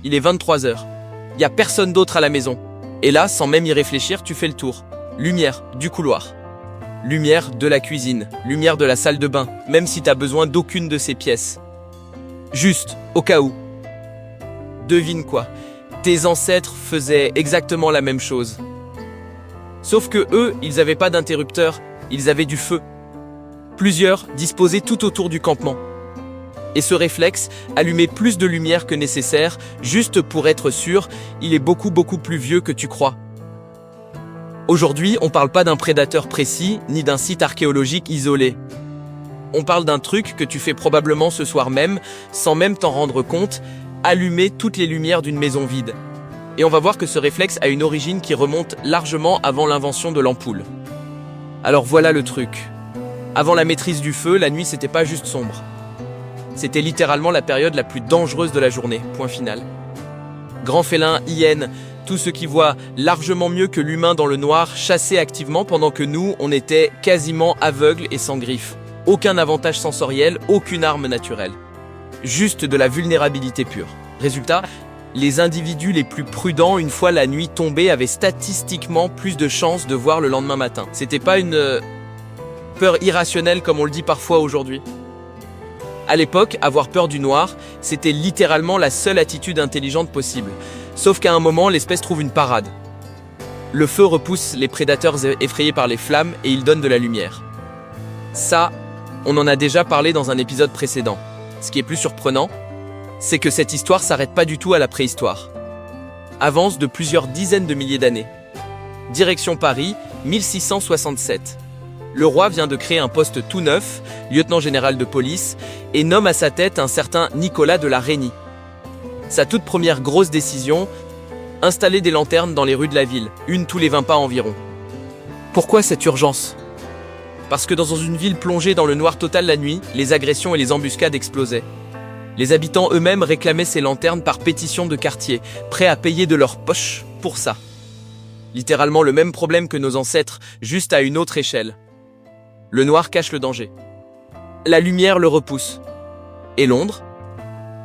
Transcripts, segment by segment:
il est 23 heures. Il n'y a personne d'autre à la maison. Et là, sans même y réfléchir, tu fais le tour. Lumière du couloir. Lumière de la cuisine. Lumière de la salle de bain, même si tu n'as besoin d'aucune de ces pièces. Juste, au cas où. Devine quoi? Tes ancêtres faisaient exactement la même chose. Sauf que eux, ils n'avaient pas d'interrupteur, ils avaient du feu. Plusieurs disposés tout autour du campement. Et ce réflexe, allumer plus de lumière que nécessaire, juste pour être sûr, il est beaucoup plus vieux que tu crois. Aujourd'hui, on parle pas d'un prédateur précis, ni d'un site archéologique isolé. On parle d'un truc que tu fais probablement ce soir même, sans même t'en rendre compte, allumer toutes les lumières d'une maison vide. Et on va voir que ce réflexe a une origine qui remonte largement avant l'invention de l'ampoule. Alors voilà le truc. Avant la maîtrise du feu, la nuit c'était pas juste sombre. C'était littéralement la période la plus dangereuse de la journée, point final. Grands félins, hyènes, tous ceux qui voient largement mieux que l'humain dans le noir chassaient activement pendant que nous, on était quasiment aveugles et sans griffes. Aucun avantage sensoriel, aucune arme naturelle. Juste de la vulnérabilité pure. Résultat, les individus les plus prudents, une fois la nuit tombée, avaient statistiquement plus de chances de voir le lendemain matin. C'était pas une peur irrationnelle comme on le dit parfois aujourd'hui. À l'époque, avoir peur du noir, c'était littéralement la seule attitude intelligente possible. Sauf qu'à un moment, l'espèce trouve une parade. Le feu repousse les prédateurs effrayés par les flammes et il donne de la lumière. Ça, on en a déjà parlé dans un épisode précédent. Ce qui est plus surprenant, c'est que cette histoire s'arrête pas du tout à la préhistoire. Avance de plusieurs dizaines de milliers d'années. Direction Paris, 1667. Le roi vient de créer un poste tout neuf, lieutenant général de police, et nomme à sa tête un certain Nicolas de la Reynie. Sa toute première grosse décision, installer des lanternes dans les rues de la ville, une tous les 20 pas environ. Pourquoi cette urgence? Parce que dans une ville plongée dans le noir total la nuit, les agressions et les embuscades explosaient. Les habitants eux-mêmes réclamaient ces lanternes par pétition de quartier, prêts à payer de leur poche pour ça. Littéralement le même problème que nos ancêtres, juste à une autre échelle. Le noir cache le danger. La lumière le repousse. Et Londres?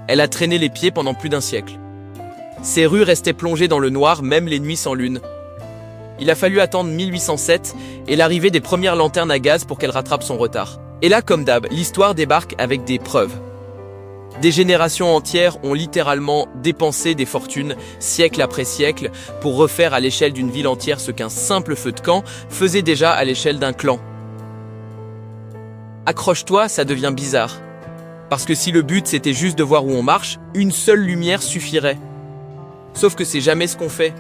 Elle a traîné les pieds pendant plus d'un siècle. Ces rues restaient plongées dans le noir même les nuits sans lune. Il a fallu attendre 1807 et l'arrivée des premières lanternes à gaz pour qu'elle rattrape son retard. Et là, comme d'hab, l'histoire débarque avec des preuves. Des générations entières ont littéralement dépensé des fortunes, siècle après siècle, pour refaire à l'échelle d'une ville entière ce qu'un simple feu de camp faisait déjà à l'échelle d'un clan. Accroche-toi, ça devient bizarre. Parce que si le but c'était juste de voir où on marche, une seule lumière suffirait. Sauf que c'est jamais ce qu'on fait.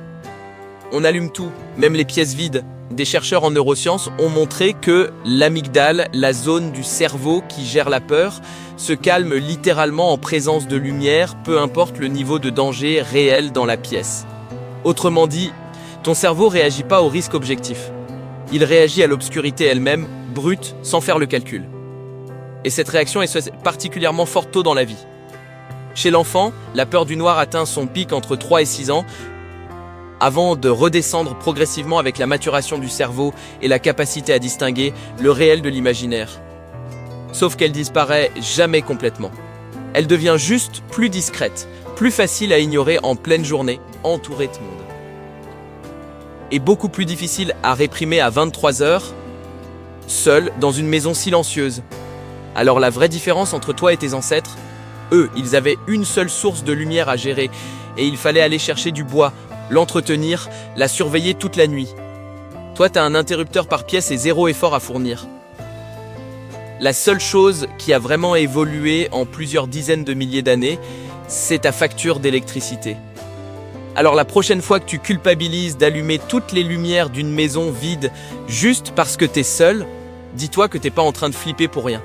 On allume tout, même les pièces vides. Des chercheurs en neurosciences ont montré que l'amygdale, la zone du cerveau qui gère la peur, se calme littéralement en présence de lumière, peu importe le niveau de danger réel dans la pièce. Autrement dit, ton cerveau réagit pas au risque objectif. Il réagit à l'obscurité elle-même, brute, sans faire le calcul. Et cette réaction est particulièrement forte tôt dans la vie. Chez l'enfant, la peur du noir atteint son pic entre 3 et 6 ans, avant de redescendre progressivement avec la maturation du cerveau et la capacité à distinguer le réel de l'imaginaire. Sauf qu'elle disparaît jamais complètement. Elle devient juste plus discrète, plus facile à ignorer en pleine journée, entourée de monde. Et beaucoup plus difficile à réprimer à 23 heures, seul dans une maison silencieuse. Alors la vraie différence entre toi et tes ancêtres, eux, ils avaient une seule source de lumière à gérer et il fallait aller chercher du bois, l'entretenir, la surveiller toute la nuit. Toi, t'as un interrupteur par pièce et zéro effort à fournir. La seule chose qui a vraiment évolué en plusieurs dizaines de milliers d'années, c'est ta facture d'électricité. Alors la prochaine fois que tu culpabilises d'allumer toutes les lumières d'une maison vide juste parce que t'es seul, dis-toi que t'es pas en train de flipper pour rien.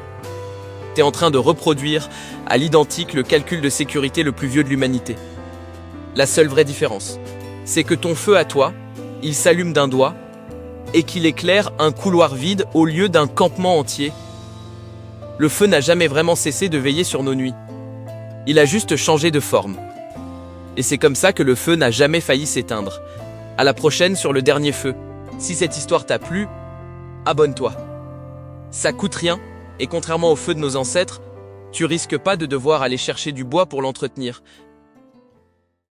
T'es en train de reproduire à l'identique le calcul de sécurité le plus vieux de l'humanité. La seule vraie différence, c'est que ton feu à toi, il s'allume d'un doigt et qu'il éclaire un couloir vide au lieu d'un campement entier. Le feu n'a jamais vraiment cessé de veiller sur nos nuits. Il a juste changé de forme. Et c'est comme ça que le feu n'a jamais failli s'éteindre. À la prochaine sur le dernier feu. Si cette histoire t'a plu, abonne-toi. Ça coûte rien, et contrairement au feu de nos ancêtres, tu risques pas de devoir aller chercher du bois pour l'entretenir.